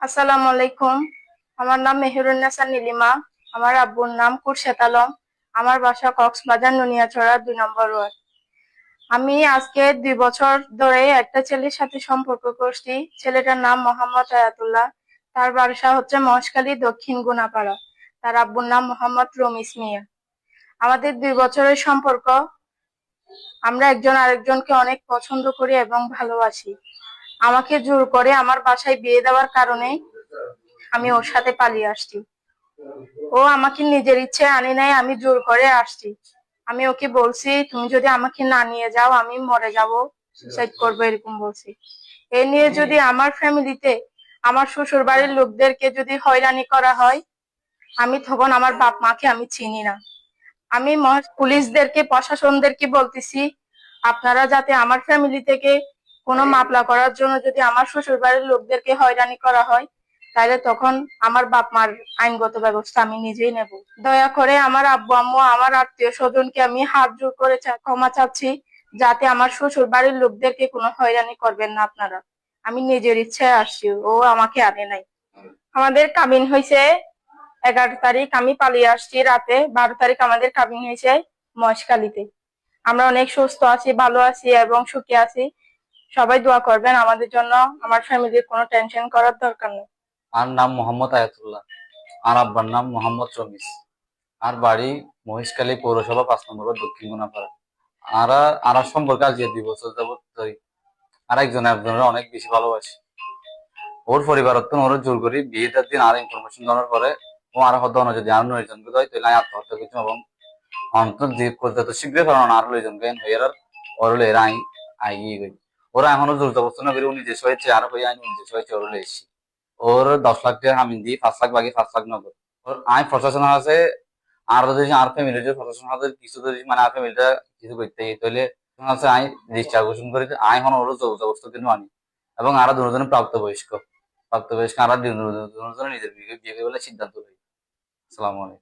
আসসালামু আলাইকুম। আমার নাম মেহেরুন্নেসা নীলিমা। আমার আব্বুর নাম খুরশেদ আলম। আমার বাসা কক্সবাজার নুনিয়াছড়া 2 নম্বর ওয়ার্ড। আমি আজকে 2 বছর ধরে একটা ছেলের সাথে সম্পর্ক করছি। ছেলেটার নাম মোহাম্মদ আয়াতুল্লাহ। তার বাসা হচ্ছে মহেশখালী দক্ষিণ গুনাপাড়া। তার আব্বুর নাম মোহাম্মদ রমিস মিয়া। আমাদের 2 বছরের সম্পর্ক। আমরা একজন আরেকজনকে অনেক পছন্দ করি এবং ভালোবাসি। আমাকে জোর করে আমার বাসায় বিয়ে দেওয়ার কারণে আমি ওর সাথে পালিয়ে আসছি। ও আমাকে নিজের ইচ্ছে আনি নাই, আমি জোর করে আসছি। আমি ওকে বলছি, তুমি যদি আমাকে না নিয়ে যাও আমি মরে যাব, সুসাইড করবো, এরকম বলছি। এ নিয়ে যদি আমার ফ্যামিলিতে আমার শ্বশুর বাড়ির লোকদেরকে যদি হয়রানি করা হয়, আমি তখন আমার বাপ মাকে আমি চিনি না। আমি পুলিশদেরকে প্রশাসনদেরকে বলতেছি, আপনারা যাতে আমার ফ্যামিলি থেকে কোনো মামলা করার জন্য যদি আমার শ্বশুর বাড়ির লোকদেরকে হয়রানি করা হয়, তাহলে তখন আমার বাপ মার আইনগত ব্যবস্থা আমি নিজেই নেব। দয়া করে আমার আব্বু আম্মু, আমার আত্মীয় স্বজনকে আমি হাত জোর করে ক্ষমা চাচ্ছি, যাতে আমার শ্বশুর বাড়ির লোকদেরকে কোনো হয়রানি করবেন না আপনারা। আমি নিজের ইচ্ছায় আসছি, ও আমাকে আনে নাই। আমাদের কাবিন হয়েছে 11 তারিখ, আমি পালিয়ে আসছি রাতে। 12 তারিখ আমাদের কাবিন হয়েছে মহেশখালীতে। আমরা অনেক সুস্থ আছি, ভালো আছি এবং সুখী আছি। সবাই দোয়া করবেন আমাদের জন্য। আমার ফ্যামিলির কোনো টেনশন করার দরকার নেই। আর নাম মোহাম্মদ আয়াতুল্লাহ। আর আব্বার নাম মোহাম্মদ রমিস। আর বাড়ি মহেশখালী পৌরসভা 5 নম্বর ওয়ার্ড, দক্ষিণ গুনাপাড়া। আর আর সম্পর্কে আজ 2 বছর যাবত ধরি। আর একজনের অনেক বেশি ভালোবাসি। ওর পরিবার ওর জোর করি বিয়েটার দিন আর ইনফরমেশন দেওয়ার পরে ও আর হতো না, যদি আর নয়জনকে দেয় তাহলে আমি আত্মহত্যা করছি এবং অন্তত যে করতে তো শীঘ্রই কারণ আর লইজনকে হইয়ার ওর হলে এরা আই গই। ওরা এখনো জোর জবস্ত না করে উনি যে হয়েছে আর হয়ে আইন উনি যে হয়েছে ওর এসেছি। ওর 10 লাখ টাকা হামিন দিই, 5 লাখ বাকি 5 লাখ নগদ। ওর আই প্রশাসন আছে। আর যদি আর ফ্যামিলি যদি প্রশাসন হাতে কিছু যদি মানে আর ফ্যামিলিটা কিছু করতে তাহলে আছে আই রেজিস্টার ঘোষণ করে আই এখন ওর জবরদস্ত কিন্তু আনি এবং আরো দুজনে প্রাপ্তবয়স্ক। আর দুজনে নিজের বিয়ে বলে সিদ্ধান্ত নেই। আসসালামু আলাইকুম।